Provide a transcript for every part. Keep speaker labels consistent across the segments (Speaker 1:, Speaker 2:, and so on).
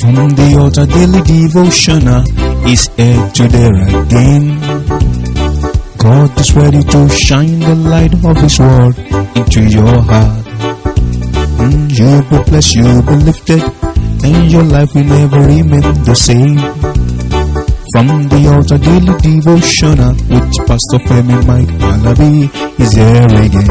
Speaker 1: From the altar daily devotional is here to there again. God is ready to shine the light of His word into your heart. You'll be blessed, you'll be lifted, and your life will never remain the same. From the altar daily devotional with Pastor Femi Mike Malabi is here again.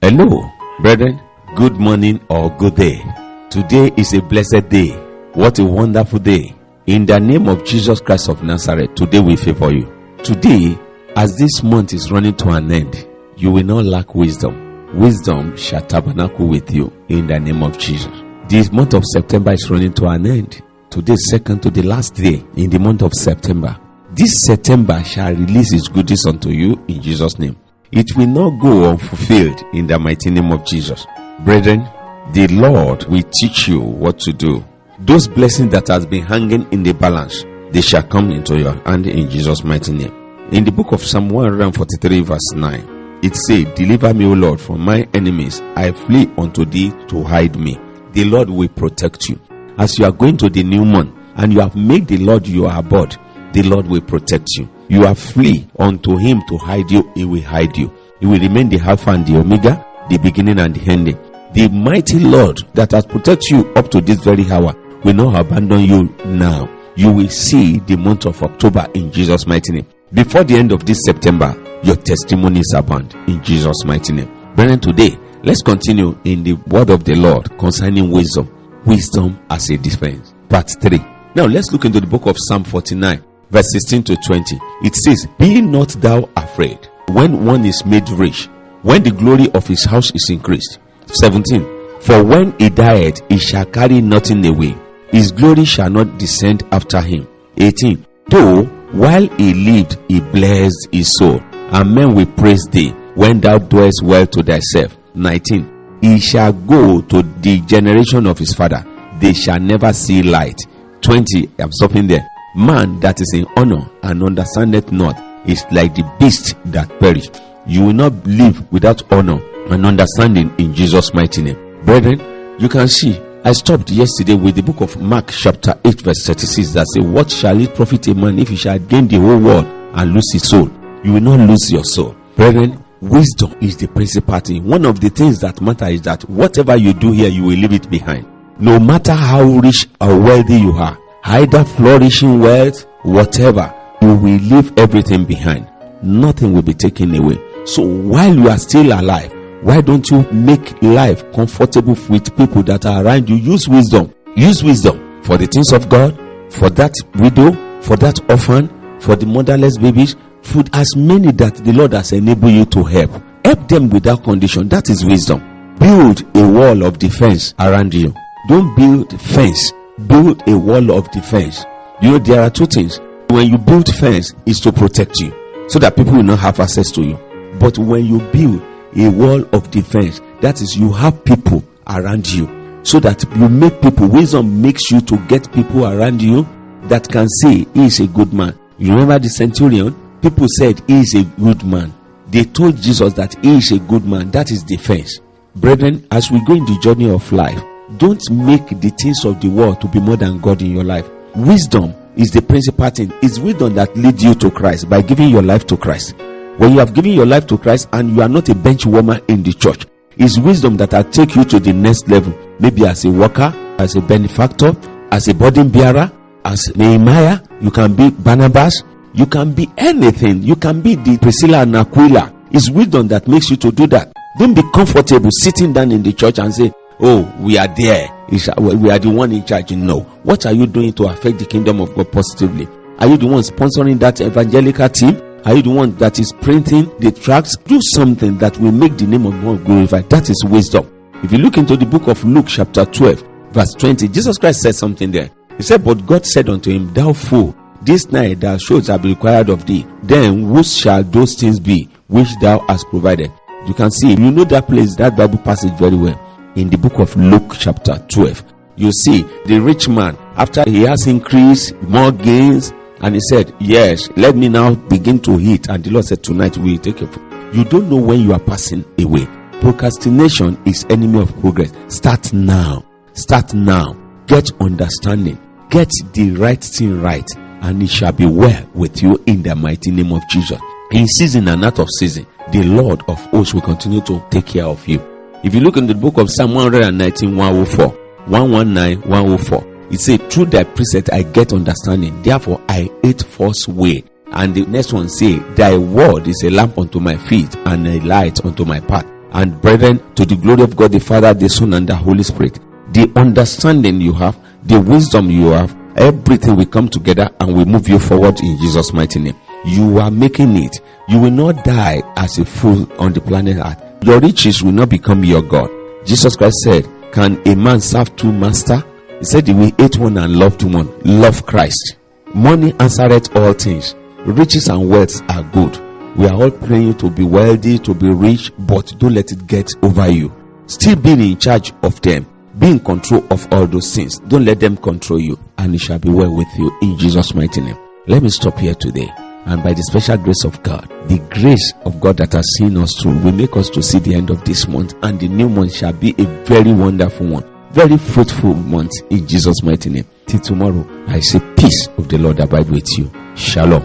Speaker 2: Hello, brethren. Good morning or good day. Today is a blessed day. What a wonderful day. In the name of Jesus Christ of Nazareth, today we favor you. Today, as this month is running to an end, you will not lack wisdom. Wisdom shall tabernacle with you in the name of Jesus. This month of September is running to an end. Today is second to the last day in the month of September. This September shall release its goodies unto you in Jesus' name. It will not go unfulfilled in the mighty name of Jesus. Brethren, the Lord will teach you what to do. Those blessings that has been hanging in the balance, they shall come into your hand in Jesus' mighty name. In the book of Psalm 143 verse 9, it says, "Deliver me, O Lord, from my enemies. I flee unto thee to hide me." The Lord will protect you. As you are going to the new month and you have made the Lord your abode, the Lord will protect you. You are flee unto Him to hide you. He will hide you. He will remain the Alpha and the Omega, the beginning and the ending. The mighty Lord that has protected you up to this very hour will not abandon you now. You will see the month of October in Jesus' mighty name. Before the end of this September, your testimony is abound in Jesus' mighty name. Brethren, today, let's continue in the word of the Lord concerning wisdom. Wisdom as a defense. Part 3. Now, let's look into the book of Psalm 49, verse 16 to 20. It says, "Be not thou afraid when one is made rich, when the glory of his house is increased." 17. "For when he dieth, he shall carry nothing away. His glory shall not descend after him." 18. "Though while he lived, he blessed his soul, and men will praise thee when thou doest well to thyself." 19. "He shall go to the generation of his father. They shall never see light." 20. I'm stopping there. "Man that is in honor and understandeth not is like the beast that perish." You will not live without honor and understanding in Jesus' mighty name. Brethren, you can see I stopped yesterday with the book of Mark chapter 8 verse 36 that say, "What shall it profit a man if he shall gain the whole world and lose his soul?" You will not lose your soul. Brethren, wisdom is the principal thing. One of the things that matter is that whatever you do here, you will leave it behind. No matter how rich or wealthy you are, either flourishing wealth, whatever, you will leave everything behind. Nothing will be taken away. So while you are still alive, why don't you make life comfortable with people that are around you? Use wisdom. Use wisdom for the things of God, for that widow, for that orphan, for the motherless babies, for as many that the Lord has enabled you to help. Help them without condition. That is wisdom. Build a wall of defense around you. Don't build fence. Build a wall of defense. You know, there are two things. When you build fence, it's to protect you so that people will not have access to you. But when you build a wall of defense, that is, you have people around you so that you make people. Wisdom makes you to get people around you that can say he is a good man. You remember the centurion? People said he is a good man. They told Jesus that he is a good man. That is defense. Brethren, as we go in the journey of life, don't make the things of the world to be more than God in your life. Wisdom is the principal thing. It's wisdom that leads you to Christ by giving your life to Christ. When you have given your life to Christ and you are not a bench warmer in the church, it's wisdom that will take you to the next level. Maybe as a worker, as a benefactor, as a burden bearer, as Nehemiah. You can be Barnabas. You can be anything. You can be the Priscilla and Aquila. It's wisdom that makes you to do that. Don't be comfortable sitting down in the church and say, "Oh, we are there. We are the one in charge." No. What are you doing to affect the kingdom of God positively? Are you the one sponsoring that evangelical team? Are you the one that is printing the tracts? Do something that will make the name of God glorified. That is wisdom. If you look into the book of Luke chapter 12 verse 20, Jesus Christ said something there. He said, "But God said unto him, Thou fool, this night thou shalt be required of thee. Then whose shall those things be which thou hast provided?" You can see, you know that place, that Bible passage very well. In the book of Luke chapter 12, you see the rich man, after he has increased more gains, and he said, "Yes, let me now begin to eat." And the Lord said, "Tonight we will take a food." You don't know when you are passing away. Procrastination is enemy of progress. Start now. Start now. Get understanding. Get the right thing right, and it shall be well with you in the mighty name of Jesus. In season and out of season, the Lord of hosts will continue to take care of you. If you look in the book of Psalm 119, 104, 119, 104, it says, through thy precept I get understanding, therefore I hate false way. And the next one say, thy word is a lamp unto my feet and a light unto my path. And brethren, to the glory of God the Father, the Son, and the Holy Spirit, the understanding you have, the wisdom you have, everything will come together and will move you forward in Jesus' mighty name. You are making it. You will not die as a fool on the planet Earth. Your riches will not become your God. Jesus Christ said, can a man serve two masters? He said he will hate one and love one. Love Christ. Money answereth all things. Riches and wealth are good. We are all praying to be wealthy, to be rich, but don't let it get over you. Still being in charge of them. Be in control of all those things. Don't let them control you, and it shall be well with you in Jesus' mighty name. Let me stop here today. And by the special grace of God, the grace of God that has seen us through will make us to see the end of this month, and the new month shall be a very wonderful one, very fruitful month in Jesus' mighty name. Till tomorrow, I say peace of the Lord abide with you. Shalom.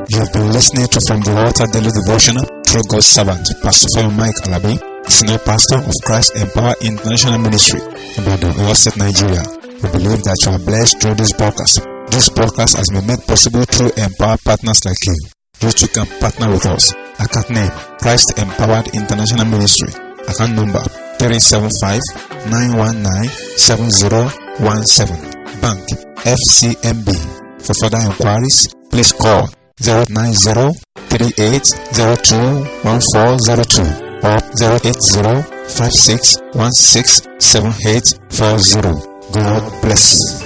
Speaker 1: You have been listening to From the Water Daily Devotional through God's servant, Pastor Mike Alabi, Senior Pastor of Christ Empower International Ministry, Ibadan, Oyo State, Nigeria. We believe that you are blessed through this podcast. This podcast has been made possible through Empower partners like you. You too can partner with us. Account name, Christ Empowered International Ministry. Account number, 375-919-7017. Bank, FCMB. For further inquiries, please call 090-3802-1402 or 080-5616-7840. God bless.